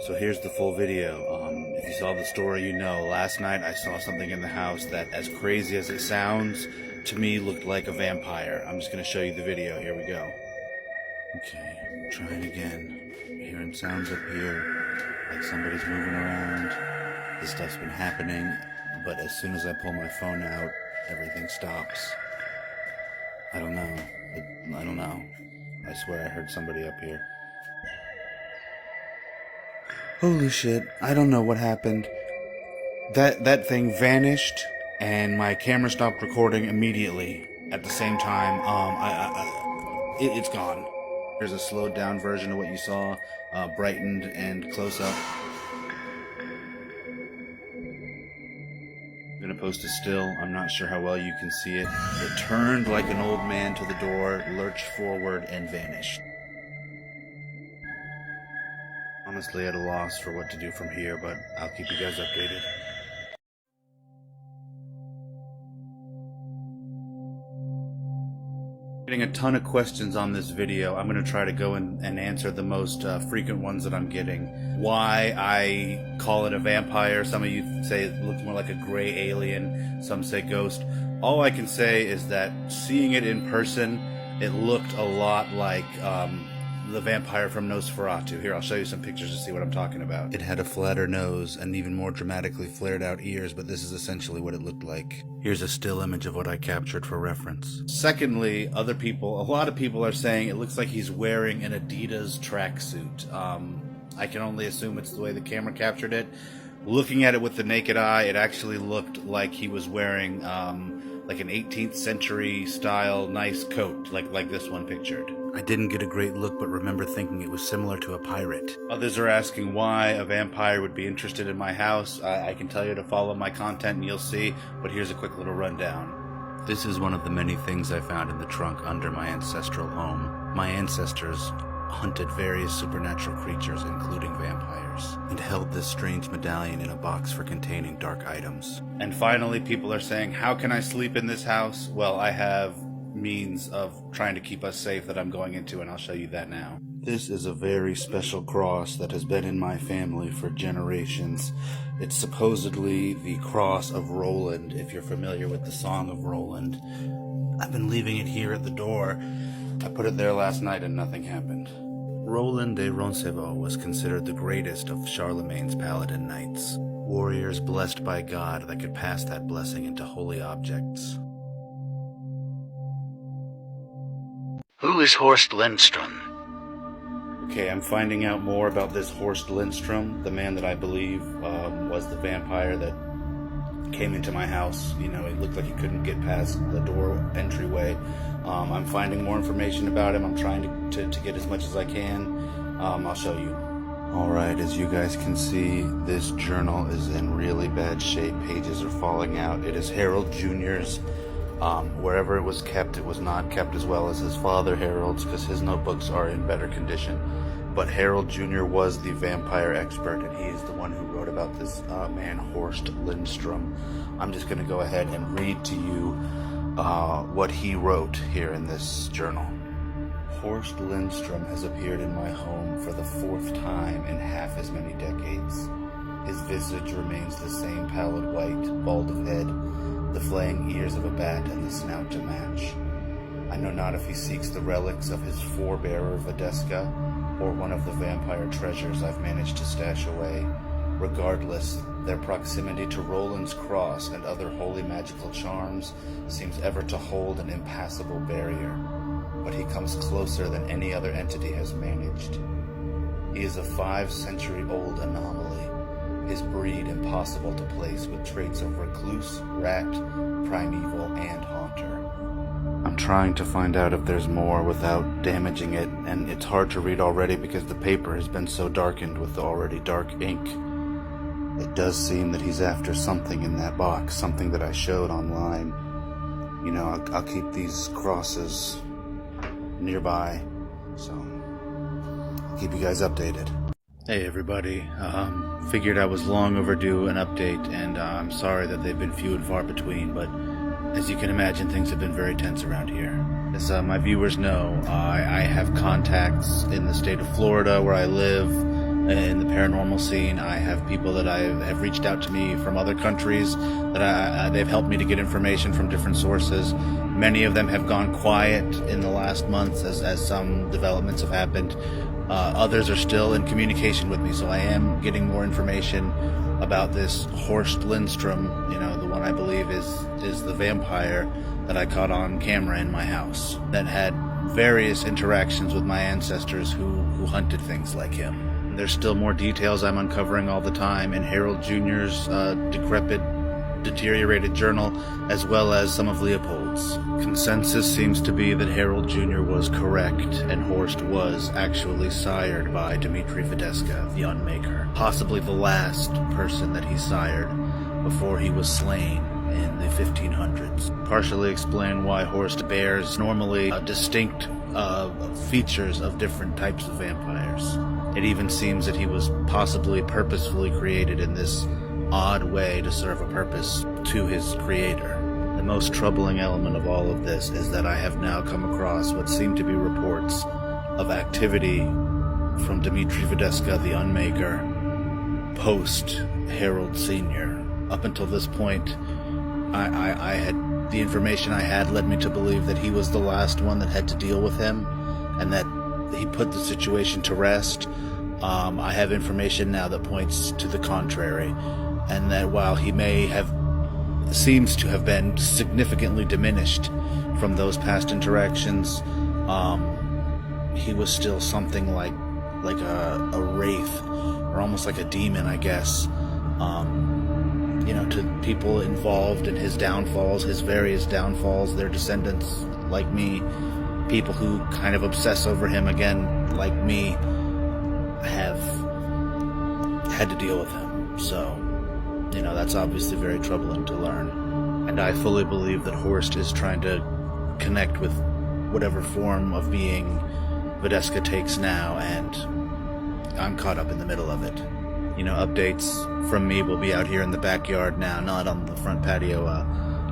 So here's the full video. If you saw the story, you know, last night I saw something in the house that, as crazy as it sounds, to me looked like a vampire. I'm just going to show you the video. Here we go. Okay, trying again. Hearing sounds up here, like somebody's moving around. This stuff's been happening, but as soon as I pull my phone out, everything stops. I don't know. I don't know. I swear I heard somebody up here. Holy shit, I don't know what happened. That thing vanished, and my camera stopped recording immediately at the same time. It's gone. Here's a slowed down version of what you saw, brightened and close up. I'm gonna post a still. I'm not sure how well you can see it. It turned like an old man to the door, lurched forward, and vanished. Honestly at a loss for what to do from here, but I'll keep you guys updated. Getting a ton of questions on this video. I'm going to try to go and answer the most frequent ones that I'm getting. Why I call it a vampire. Some of you say it looks more like a gray alien. Some say ghost. All I can say is that seeing it in person, it looked a lot like the vampire from Nosferatu. Here, I'll show you some pictures to see what I'm talking about. It had a flatter nose and even more dramatically flared out ears, but this is essentially what it looked like. Here's a still image of what I captured for reference. Secondly, a lot of people are saying it looks like he's wearing an Adidas tracksuit. I can only assume it's the way the camera captured it. Looking at it with the naked eye, it actually looked like he was wearing like an 18th century style nice coat, like this one pictured. I didn't get a great look, but remember thinking it was similar to a pirate. Others are asking why a vampire would be interested in my house. I can tell you to follow my content and you'll see, but here's a quick little rundown. This is one of the many things I found in the trunk under my ancestral home. My ancestors hunted various supernatural creatures, including vampires, and held this strange medallion in a box for containing dark items. And finally, people are saying, how can I sleep in this house? Well, I have means of trying to keep us safe that I'm going into, and I'll show you that now. This is a very special cross that has been in my family for generations. It's supposedly the cross of Roland, if you're familiar with the Song of Roland. I've been leaving it here at the door. I put it there last night and nothing happened. Roland de Roncevaux was considered the greatest of Charlemagne's paladin knights, warriors blessed by God that could pass that blessing into holy objects. Who is Horst Lindstrom? Okay, I'm finding out more about this Horst Lindstrom, the man that I believe was the vampire that came into my house. You know, it looked like he couldn't get past the door entryway. I'm finding more information about him. I'm trying to get as much as I can. I'll show you. Alright, as you guys can see, this journal is in really bad shape. Pages are falling out. It is Harold Jr.'s. Wherever it was not kept as well as his father Harold's, because his notebooks are in better condition. But Harold Jr. was the vampire expert, and he is the one who wrote about this man, Horst Lindstrom. I'm just going to go ahead and read to you what he wrote here in this journal. Horst Lindstrom has appeared in my home for the 4th time in half as many decades. His visage remains the same pallid white, bald of head, the flaying ears of a bat and the snout to match. I know not if he seeks the relics of his forebearer Vadesca, or one of the vampire treasures I've managed to stash away. Regardless, their proximity to Roland's cross and other holy magical charms seems ever to hold an impassable barrier, but he comes closer than any other entity has managed. He is a 5-century-old anomaly, his breed impossible to place, with traits of recluse, rat, primeval, and haunter. I'm trying to find out if there's more without damaging it, and it's hard to read already because the paper has been so darkened with the already dark ink. It does seem that he's after something in that box, something that I showed online. You know, I'll keep these crosses nearby, so I'll keep you guys updated. Hey everybody, figured I was long overdue an update, and I'm sorry that they've been few and far between, but as you can imagine, things have been very tense around here. As my viewers know, I have contacts in the state of Florida where I live, in the paranormal scene. I have people that have reached out to me from other countries that they've helped me to get information from different sources. Many of them have gone quiet in the last months as some developments have happened. Others are still in communication with me, so I am getting more information about this Horst Lindstrom, the one I believe is the vampire that I caught on camera in my house, that had various interactions with my ancestors who hunted things like him. There's still more details I'm uncovering all the time in Harold Jr.'s decrepit, deteriorated journal, as well as some of Leopold's. Consensus seems to be that Harold Jr. was correct, and Horst was actually sired by Dimitri Vadesca, the Unmaker, possibly the last person that he sired before he was slain in the 1500s. Partially explain why Horst bears normally distinct features of different types of vampires. It even seems that he was possibly purposefully created in this odd way to serve a purpose to his creator. The most troubling element of all of this is that I have now come across what seem to be reports of activity from Dimitri Vadesca, the Unmaker, post Harold Sr. Up until this point, I had the information I had led me to believe that he was the last one that had to deal with him, and that he put the situation to rest. I have information now that points to the contrary, and that while he seems to have been significantly diminished from those past interactions, he was still something like a wraith, or almost like a demon, I guess. To people involved in his downfalls, his various downfalls, their descendants like me, people who kind of obsess over him again like me, have had to deal with him. So, that's obviously very troubling to learn. And I fully believe that Horst is trying to connect with whatever form of being Vadesca takes now, and I'm caught up in the middle of it. Updates from me will be out here in the backyard now, not on the front patio.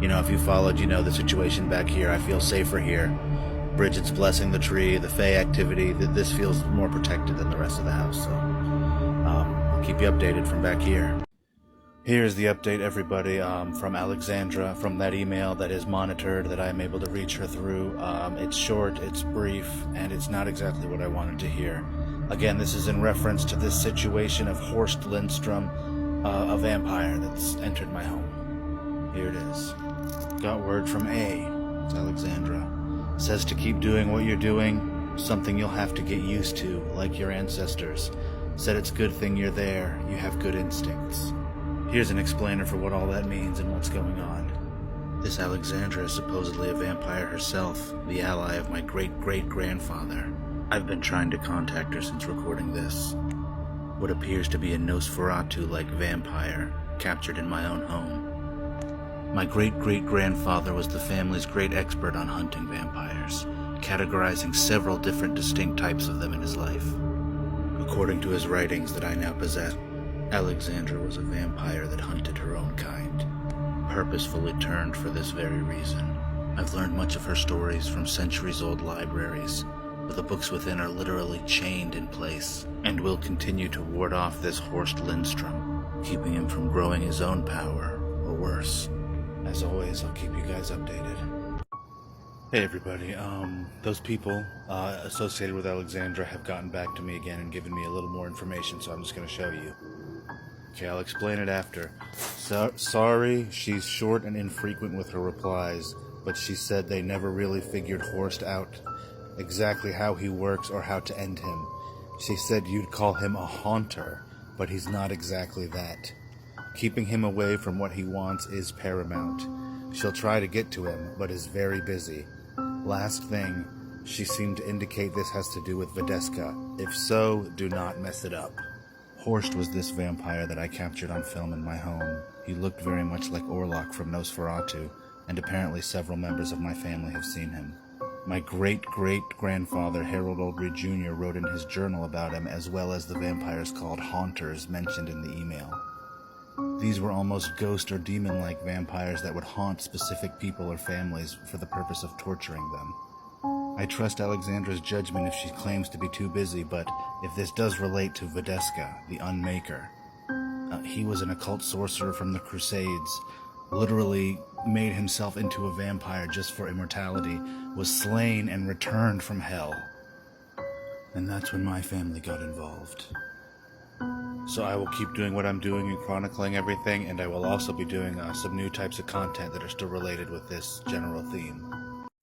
If you followed, the situation back here. I feel safer here. Bridget's blessing the tree, the Fae activity. This feels more protected than the rest of the house, so I'll keep you updated from back here. Here's the update, everybody, from Alexandra, from that email that is monitored, that I am able to reach her through. It's short, it's brief, and it's not exactly what I wanted to hear. Again, this is in reference to this situation of Horst Lindstrom, a vampire that's entered my home. Here it is. Got word from A. It's Alexandra. Says to keep doing what you're doing, something you'll have to get used to, like your ancestors. Said it's a good thing you're there, you have good instincts. Here's an explainer for what all that means and what's going on. This Alexandra is supposedly a vampire herself, the ally of my great-great-grandfather. I've been trying to contact her since recording this. What appears to be a Nosferatu-like vampire, captured in my own home. My great-great-grandfather was the family's great expert on hunting vampires, categorizing several different distinct types of them in his life. According to his writings that I now possess, Alexandra was a vampire that hunted her own kind, purposefully turned for this very reason. I've learned much of her stories from centuries-old libraries, but the books within are literally chained in place, and will continue to ward off this Horst Lindstrom, keeping him from growing his own power, or worse. As always, I'll keep you guys updated. Hey everybody, those people associated with Alexandra have gotten back to me again and given me a little more information, so I'm just going to show you. Okay, I'll explain it after. Sorry, she's short and infrequent with her replies, but she said they never really figured Horst out, exactly how he works or how to end him. She said you'd call him a haunter, but he's not exactly that. Keeping him away from what he wants is paramount. She'll try to get to him, but is very busy. Last thing, she seemed to indicate this has to do with Vadesca. If so, do not mess it up. Horst was this vampire that I captured on film in my home. He looked very much like Orlok from Nosferatu, and apparently several members of my family have seen him. My great-great-grandfather Harold Oldry Jr. wrote in his journal about him, as well as the vampires called haunters mentioned in the email. These were almost ghost or demon-like vampires that would haunt specific people or families for the purpose of torturing them. I trust Alexandra's judgment if she claims to be too busy, but if this does relate to Vadesca, the Unmaker, he was an occult sorcerer from the Crusades, literally made himself into a vampire just for immortality, was slain and returned from hell. And that's when my family got involved. So I will keep doing what I'm doing and chronicling everything, and I will also be doing some new types of content that are still related with this general theme.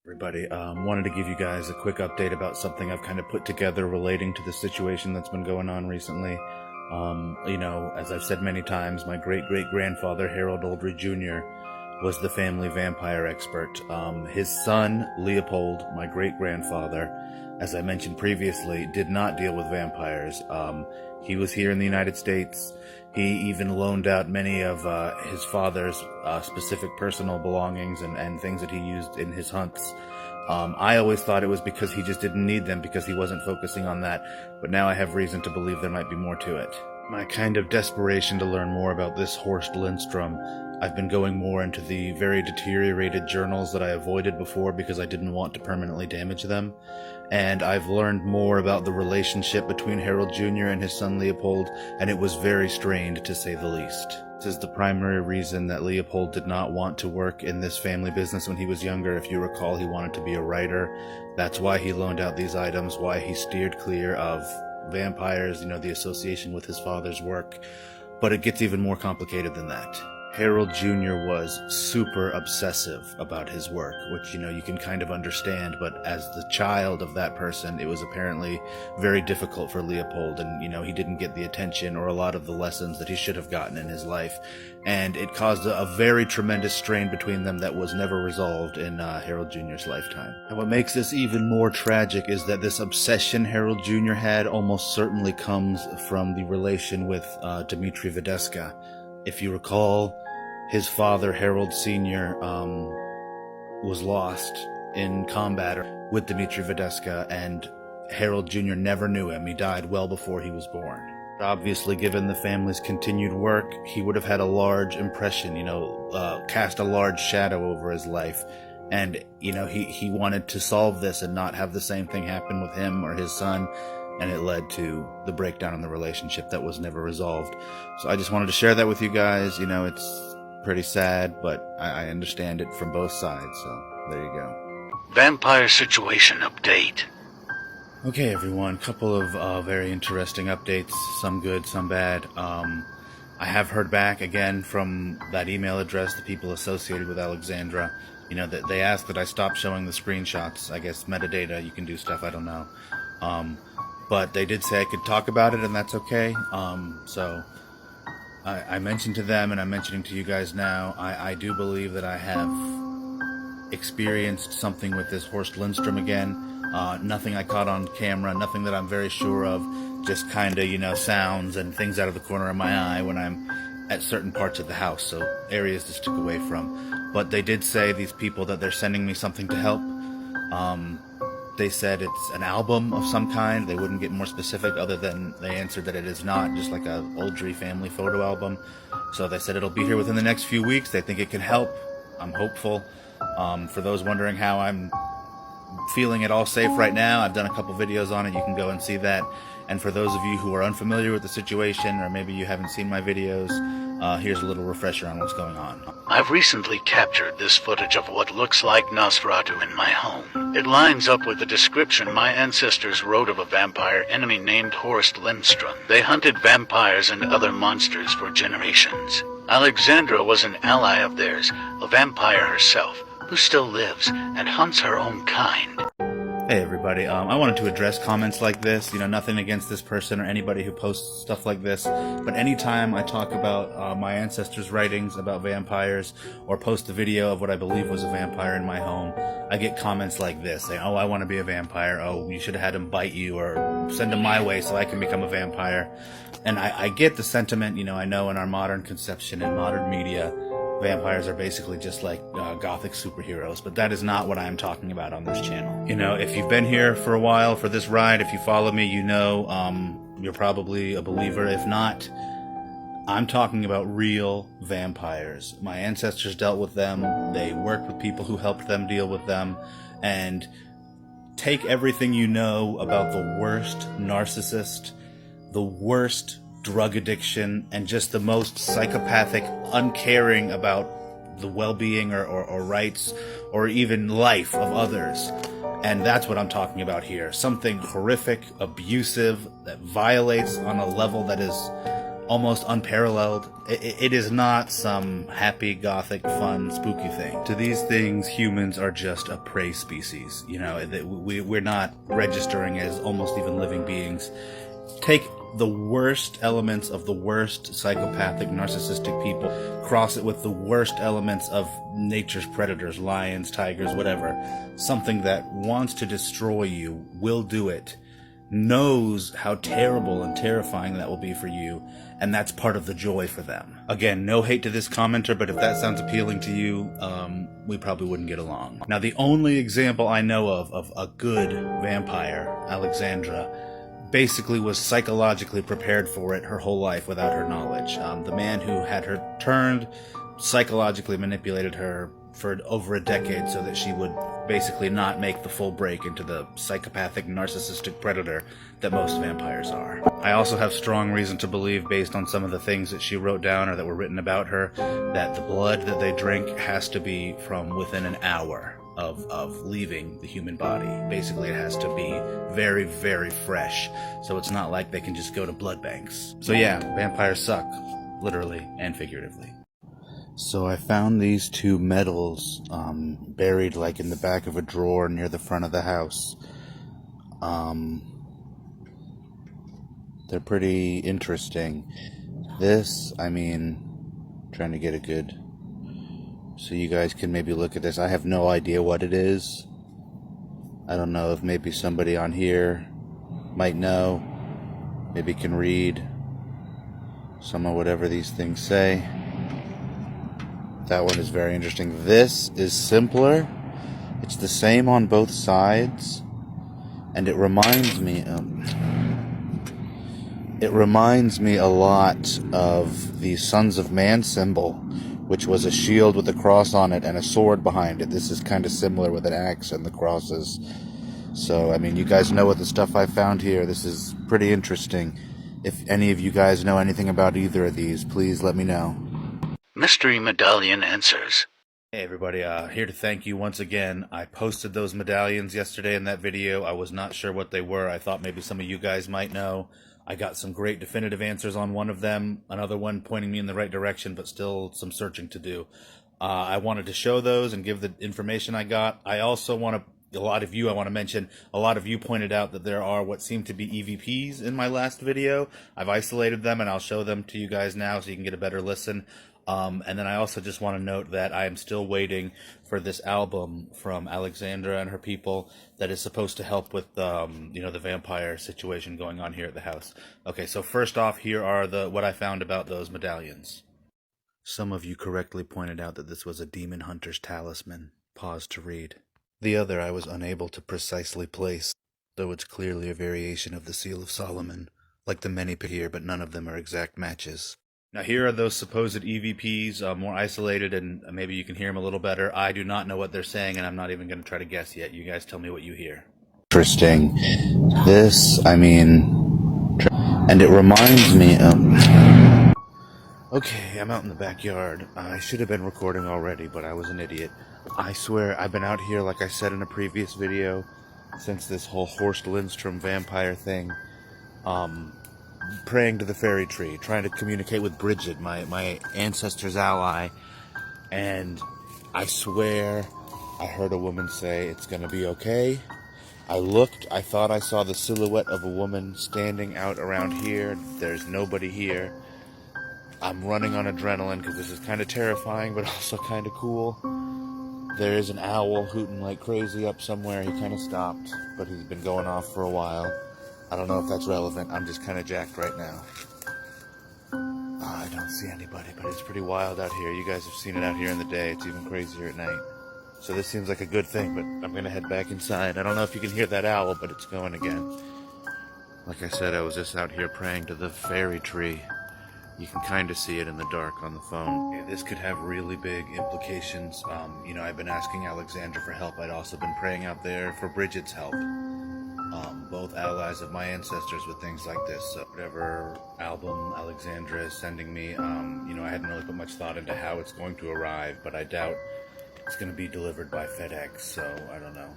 Everybody, wanted to give you guys a quick update about something I've kind of put together relating to the situation that's been going on recently. You know, as I've said many times, my great-great-grandfather, Harold Oldry Jr., was the family vampire expert. His son, Leopold, my great-grandfather, as I mentioned previously, did not deal with vampires. He was here in the United States. He even loaned out many of his father's specific personal belongings and things that he used in his hunts. I always thought it was because he just didn't need them because he wasn't focusing on that, but now I have reason to believe there might be more to it. My kind of desperation to learn more about this Horst Lindstrom, I've been going more into the very deteriorated journals that I avoided before because I didn't want to permanently damage them. And I've learned more about the relationship between Harold Jr. and his son Leopold, and it was very strained to say the least. This is the primary reason that Leopold did not want to work in this family business when he was younger. If you recall, he wanted to be a writer. That's why he loaned out these items, why he steered clear of vampires, you know, the association with his father's work. But it gets even more complicated than that. Harold Jr. was super obsessive about his work, which, you know, you can kind of understand, but as the child of that person, it was apparently very difficult for Leopold, and, you know, he didn't get the attention or a lot of the lessons that he should have gotten in his life, and it caused a very tremendous strain between them that was never resolved in Harold Jr.'s lifetime. And what makes this even more tragic is that this obsession Harold Jr. had almost certainly comes from the relation with Dimitri Vadesca. If you recall, his father, Harold Sr., was lost in combat with Dimitri Vadesca, and Harold Jr. never knew him. He died well before he was born. Obviously, given the family's continued work, he would have had a large impression, you know, cast a large shadow over his life. And, you know, he wanted to solve this and not have the same thing happen with him or his son. And it led to the breakdown in the relationship that was never resolved. So I just wanted to share that with you guys. You know, it's pretty sad, but I understand it from both sides, so there you go. Vampire situation update. Okay, everyone, couple of very interesting updates, some good, some bad. I have heard back again from that email address, the people associated with Alexandra. You know, that they asked that I stop showing the screenshots. I guess metadata, you can do stuff, I don't know. But they did say I could talk about it, and that's okay. So I mentioned to them, and I'm mentioning to you guys now, I do believe that I have experienced something with this Horst Lindstrom again. Nothing I caught on camera, nothing that I'm very sure of, just kind of, you know, sounds and things out of the corner of my eye when I'm at certain parts of the house, so areas to stick away from. But they did say, these people, that they're sending me something to help. They said it's an album of some kind. They wouldn't get more specific other than they answered that it is not just like a Oldry family photo album. So they said it'll be here within the next few weeks. They think it can help. I'm hopeful. For those wondering how I'm feeling it all safe right now, I've done a couple videos on it. You can go and see that. And for those of you who are unfamiliar with the situation, or maybe you haven't seen my videos, here's a little refresher on what's going on. I've recently captured this footage of what looks like Nosferatu in my home. It lines up with the description my ancestors wrote of a vampire enemy named Horst Lindstrom. They hunted vampires and other monsters for generations. Alexandra was an ally of theirs, a vampire herself, who still lives and hunts her own kind. Hey everybody, I wanted to address comments like this, you know, nothing against this person or anybody who posts stuff like this, but anytime I talk about my ancestors' writings about vampires, or post a video of what I believe was a vampire in my home, I get comments like this, saying, oh, I want to be a vampire, oh, you should have had him bite you, or send him my way so I can become a vampire. And I get the sentiment, you know, I know in our modern conception, in modern media, vampires are basically just like gothic superheroes, but that is not what I'm talking about on this channel. You know, if you've been here for a while for this ride, if you follow me, you know you're probably a believer. If not, I'm talking about real vampires. My ancestors dealt with them. They worked with people who helped them deal with them. And take everything you know about the worst narcissist, the worst drug addiction, and just the most psychopathic, uncaring about the well-being or rights or even life of others. And that's what I'm talking about here. Something horrific, abusive, that violates on a level that is almost unparalleled. It is not some happy, gothic, fun, spooky thing. To these things, humans are just a prey species. You know, we're not registering as almost even living beings. Take the worst elements of the worst psychopathic, narcissistic people, cross it with the worst elements of nature's predators, lions, tigers, whatever. Something that wants to destroy you, will do it, knows how terrible and terrifying that will be for you, and that's part of the joy for them. Again, no hate to this commenter, but if that sounds appealing to you, we probably wouldn't get along. Now, the only example I know of a good vampire, Alexandra, basically was psychologically prepared for it her whole life without her knowledge. The man who had her turned psychologically manipulated her for over a decade so that she would basically not make the full break into the psychopathic, narcissistic predator that most vampires are. I also have strong reason to believe, based on some of the things that she wrote down or that were written about her, that the blood that they drink has to be from within an hour of leaving the human body. Basically, it has to be very, very fresh, so it's not like they can just go to blood banks. So yeah, vampires suck, literally and figuratively. So I found these two medals buried like in the back of a drawer near the front of the house. They're pretty interesting. This, trying to get a good... so you guys can maybe look at this. I have no idea what it is. I don't know if maybe somebody on here might know. Maybe can read some of whatever these things say. That one is very interesting. This is simpler. It's the same on both sides. And it reminds me a lot of the Sons of Man symbol, which was a shield with a cross on it and a sword behind it. This is kind of similar with an axe and the crosses. So, you guys know what the stuff I found here. This is pretty interesting. If any of you guys know anything about either of these, please let me know. Mystery Medallion Answers. Hey everybody, here to thank you once again. I posted those medallions yesterday in that video. I was not sure what they were. I thought maybe some of you guys might know. I got some great definitive answers on one of them, another one pointing me in the right direction, but still some searching to do. I wanted to show those and give the information I got. I also want to mention, a lot of you pointed out that there are what seem to be EVPs in my last video. I've isolated them and I'll show them to you guys now so you can get a better listen. And then I also just want to note that I am still waiting for this album from Alexandra and her people that is supposed to help with, the vampire situation going on here at the house. Okay, so first off, here are what I found about those medallions. Some of you correctly pointed out that this was a demon hunter's talisman. Pause to read. The other I was unable to precisely place, though it's clearly a variation of the Seal of Solomon, like the many here, but none of them are exact matches. Now here are those supposed EVPs, more isolated, and maybe you can hear them a little better. I do not know what they're saying, and I'm not even going to try to guess yet. You guys tell me what you hear. Interesting. This, and it reminds me of... Okay, I'm out in the backyard. I should have been recording already, but I was an idiot. I swear, I've been out here, like I said in a previous video, since this whole Horst Lindstrom vampire thing. Praying to the fairy tree, trying to communicate with Bridget, my ancestor's ally, and I swear I heard a woman say, "It's gonna be okay." I looked, I thought I saw the silhouette of a woman standing out around here. There's nobody here. I'm running on adrenaline because this is kind of terrifying, but also kind of cool. There is an owl hooting like crazy up somewhere. He kind of stopped, but he's been going off for a while. I don't know if that's relevant. I'm just kind of jacked right now. I don't see anybody, but it's pretty wild out here. You guys have seen it out here in the day. It's even crazier at night. So this seems like a good thing, but I'm going to head back inside. I don't know if you can hear that owl, but it's going again. Like I said, I was just out here praying to the fairy tree. You can kind of see it in the dark on the phone. Yeah, this could have really big implications. I've been asking Alexandra for help. I'd also been praying out there for Bridget's help. Both allies of my ancestors with things like this. So whatever album Alexandra is sending me, I hadn't really put much thought into how it's going to arrive, but I doubt it's going to be delivered by FedEx, so I don't know.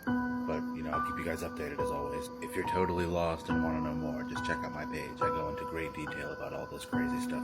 But, I'll keep you guys updated as always. If you're totally lost and want to know more, just check out my page. I go into great detail about all this crazy stuff.